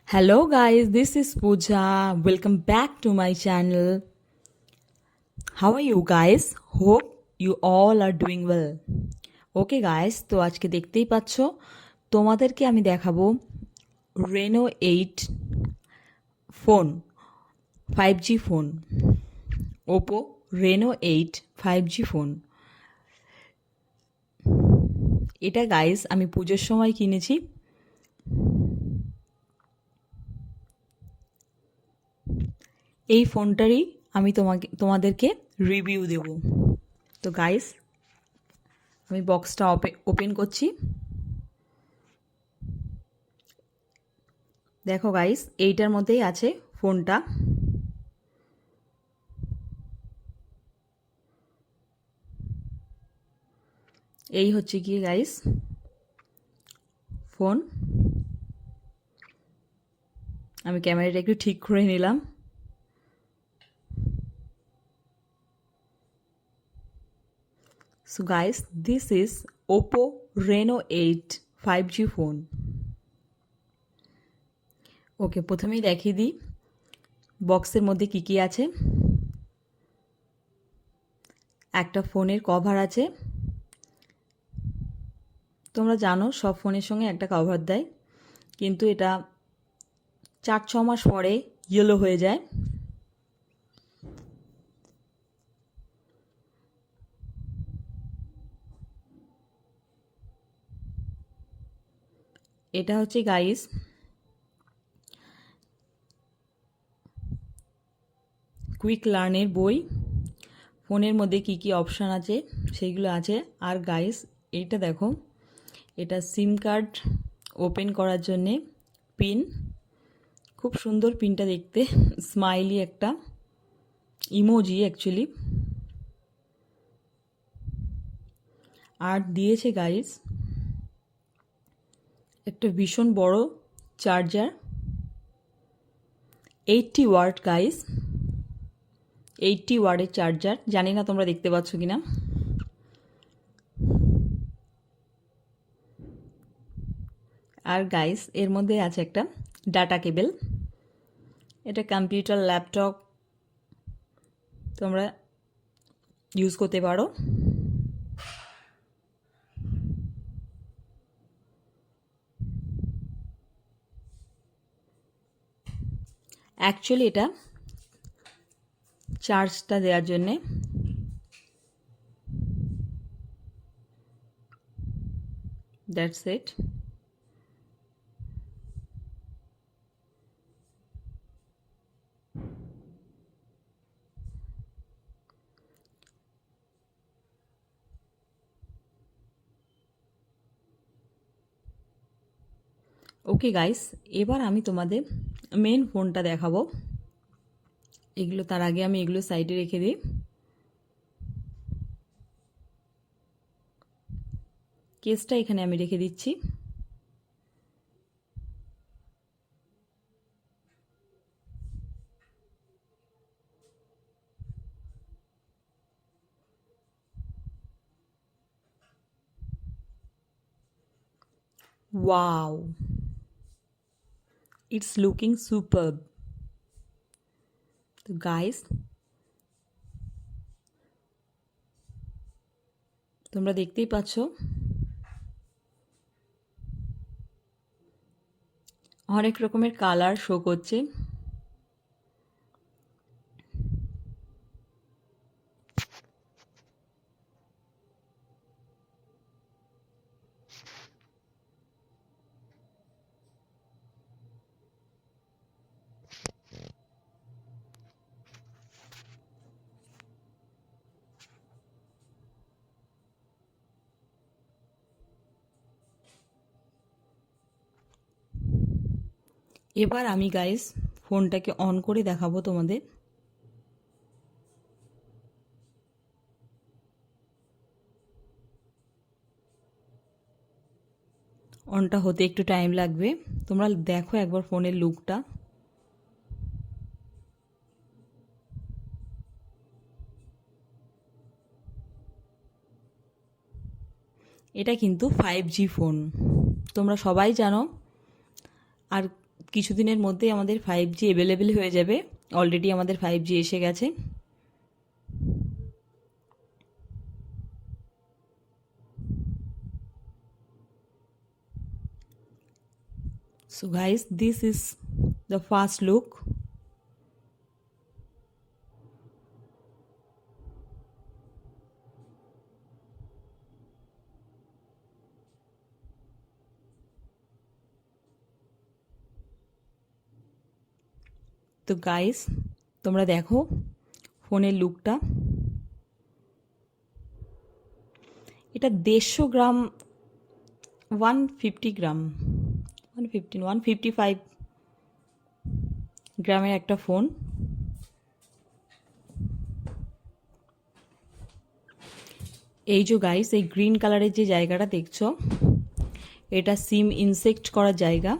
Hello guys, this is Pooja. Welcome back to my channel. How are you guys? Hope you all are doing well. Okay guys, তো আজকে দেখতেই পাচ্ছ তোমাদেরকে আমি দেখাবো Reno 8 phone 5G phone OPPO Reno 8 5G phone. এটা guys আমি পুজোর সময় কিনেছি। এই ফোনটারই আমি তোমাদেরকে রিভিউ দেব। তো গাইস আমি বক্সটা ওপেন করছি। দেখো গাইস এইটার মধ্যেই আছে ফোনটা। এই হচ্ছে কি গাইস ফোন। আমি ক্যামেরাটা একটু ঠিক করে নিলাম। So guys, this is OPPO Reno8 5G phone. ওকে, প্রথমেই দেখিয়ে দিই বক্সের মধ্যে কি কি আছে। একটা ফোনের কভার আছে। তোমরা জানো সব ফোনের সঙ্গে একটা কভার দেয়, কিন্তু এটা 4-6 মাস পরে ইয়েলো হয়ে যায়। এটা হচ্ছে গাইস কুইক লার্নের বই। ফোনের মধ্যে কি কি অপশান আছে সেইগুলো আছে। আর গাইস এইটা দেখো, এটা সিম কার্ড ওপেন করার জন্যে পিন। খুব সুন্দর পিনটা দেখতে, স্মাইলি একটা ইমোজি অ্যাকচুয়ালি। আর দিয়েছে গাইস একটা ভীষণ বড় চার্জার, 80 ওয়াট গাইস, 80 ওয়াটের চার্জার। জানি না তোমরা দেখতে পাচ্ছ কিনা। আর গাইস এর মধ্যে আছে একটা ডাটা কেবল। এটা কম্পিউটার, ল্যাপটপ তোমরা ইউজ করতে পারো। অ্যাকচুয়ালি এটা চার্জটা দেওয়ার জন্যে। That's it. ওকে গাইস, এবার আমি তোমাদের মেন ফোনটা দেখাবো। এগুলো তার আগে আমি এগুলো সাইডে রেখে দিই। কেসটা এখানে আমি রেখে দিচ্ছি। Wow, it's looking superb. তো গাইস তোমরা দেখতেই পাচ্ছ অনেক রকমের কালার শো করছে। এবার আমি গাইস ফোনটাকে অন করে দেখাবো তোমাদের। অনটা হতে একটু টাইম লাগবে। তোমরা দেখো একবার ফোনের লুকটা। এটা কিন্তু 5G ফোন, তোমরা সবাই জানো। আর কিছুদিনের মধ্যেই আমাদের 5G অ্যাভেলেবেল হয়ে যাবে। অলরেডি আমাদের 5G এসে গেছে। So guys, this is the first look. তো গাইস, তোমরা দেখো ফোনের লুকটা। এটা 150 গ্রাম, 150 গ্রাম, 155 গ্রামের একটা ফোন। এই যে গাইস, এই গ্রিন কালারের যে জায়গাটা দেখছো, এটা সিম ইনসেক্ট করার জায়গা।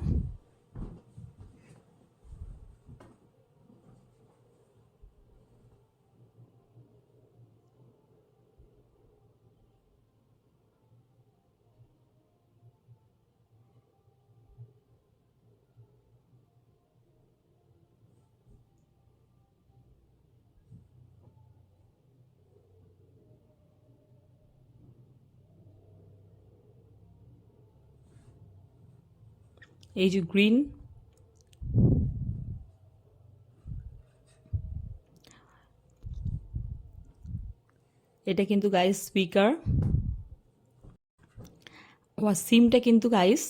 এই যে গ্রিন, এটা কিন্তু গাইস স্পিকার। সিমটা কিন্তু গাইস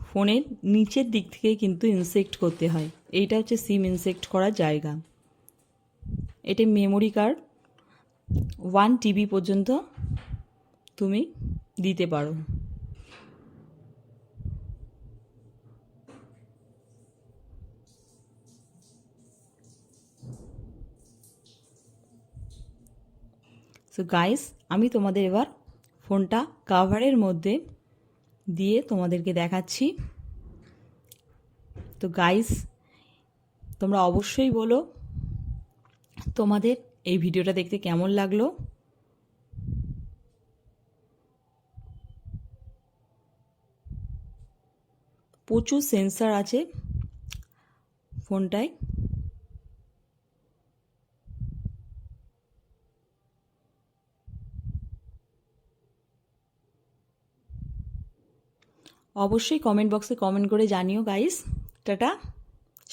ফোনের নিচের দিক থেকে কিন্তু ইনসেক্ট করতে হয়। এইটা হচ্ছে সিম ইনসেক্ট করার জায়গা। এটা মেমোরি কার্ড 1 TB পর্যন্ত তুমি দিতে পারো। সো গাইস, আমি তোমাদের এবার ফোনটা কাভারের মধ্যে দিয়ে তোমাদেরকে দেখাচ্ছি। তো গাইস, তোমরা অবশ্যই বলো তোমাদের এই ভিডিওটা দেখতে কেমন লাগলো। প্রচুর সেন্সর আছে ফোনটায়। অবশ্যই কমেন্ট বক্সে কমেন্ট করে জানিও গাইস। টাটা।